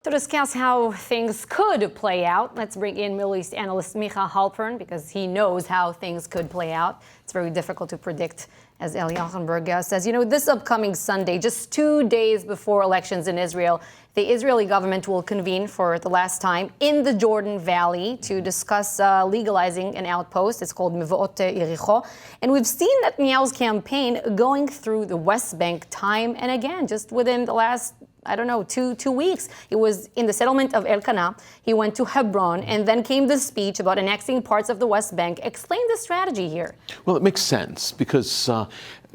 To discuss how things could play out, let's bring in Middle East analyst Micah Halpern because he knows how things could play out. It's very difficult to predict, as Eli Achenberg says. You know, this upcoming Sunday, just 2 days before elections in Israel, the Israeli government will convene for the last time in the Jordan Valley to discuss legalizing an outpost. It's called Mevo'ot Yericho. And we've seen Netanyahu's campaign going through the West Bank time and again, just within the last two weeks. It was in the settlement of Elkanah. He went to Hebron, and then came the speech about annexing parts of the West Bank. Explain the strategy here. Well, it makes sense because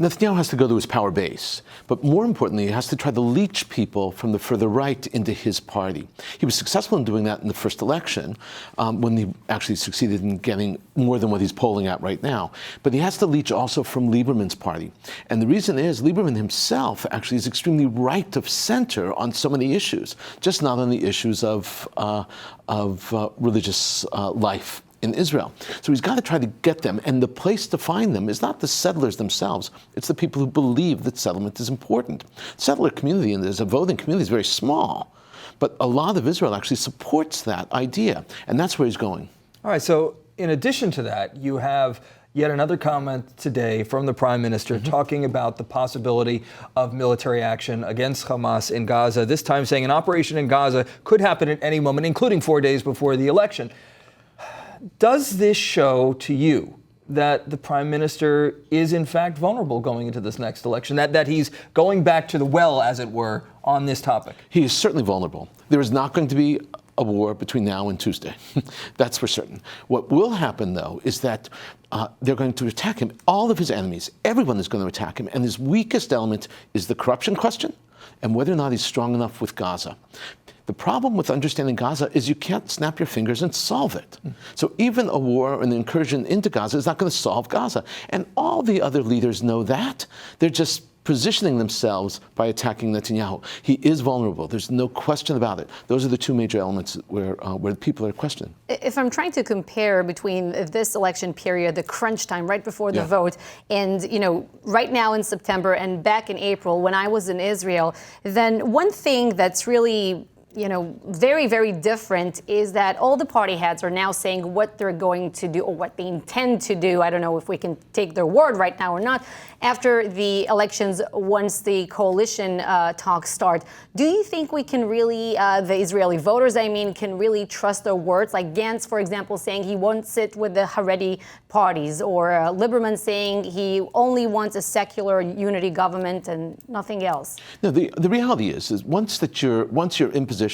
Netanyahu has to go to his power base, but more importantly, he has to try to leech people from the further right into his party. He was successful in doing that in the first election, when he actually succeeded in getting more than what he's polling at right now. But he has to leech also from Lieberman's party. And the reason is Lieberman himself actually is extremely right of center on so many issues, just not on the issues of religious life in Israel. So he's got to try to get them, and the place to find them is not the settlers themselves, it's the people who believe that settlement is important. Settler community, and there's a voting community, is very small, but a lot of Israel actually supports that idea, and that's where he's going. All right, so in addition to that, you have yet another comment today from the Prime Minister talking about the possibility of military action against Hamas in Gaza, this time saying an operation in Gaza could happen at any moment, including 4 days before the election. Does this show to you that the Prime Minister is in fact vulnerable going into this next election, that he's going back to the well, as it were, on this topic? He is certainly vulnerable. There is not going to be a war between now and Tuesday. That's for certain. What will happen, though, is that they're going to attack him. All of his enemies, everyone is going to attack him. And his weakest element is the corruption question and whether or not he's strong enough with Gaza. The problem with understanding Gaza is you can't snap your fingers and solve it. So even a war, an incursion into Gaza is not going to solve Gaza. And all the other leaders know that. They're just positioning themselves by attacking Netanyahu. He is vulnerable. There's no question about it. Those are the two major elements where people are questioning. If I'm trying to compare between this election period, the crunch time right before the vote, and right now in September and back in April when I was in Israel, then one thing that's really very, very different is that all the party heads are now saying what they're going to do or what they intend to do. I don't know if we can take their word right now or not. After the elections, once the coalition talks start, do you think we can really, the Israeli voters, can really trust their words? Like Gantz, for example, saying he won't sit with the Haredi parties, or Lieberman saying he only wants a secular unity government and nothing else. No, the reality is once you're in position,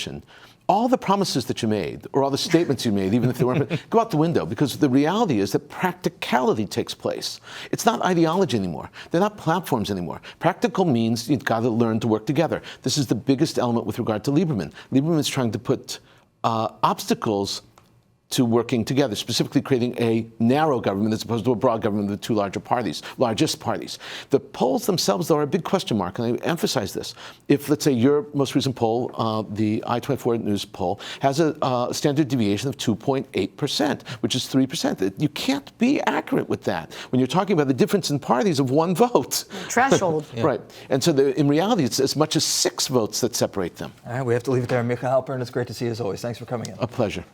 all the promises that you made, or all the statements you made, even if they weren't, go out the window, because the reality is that practicality takes place. It's not ideology anymore. They're not platforms anymore. Practical means you've got to learn to work together. This is the biggest element with regard to Lieberman. Lieberman is trying to put obstacles to working together, specifically creating a narrow government as opposed to a broad government with two largest parties. The polls themselves, though, are a big question mark, and I emphasize this. If, let's say, your most recent poll, the i24News poll, has a standard deviation of 2.8%, which is 3%. You can't be accurate with that when you're talking about the difference in parties of one vote. Threshold. Right. And so in reality, it's as much as 6 votes that separate them. All right, we have to leave it there. Micah Halpern, it's great to see you as always. Thanks for coming in. A pleasure.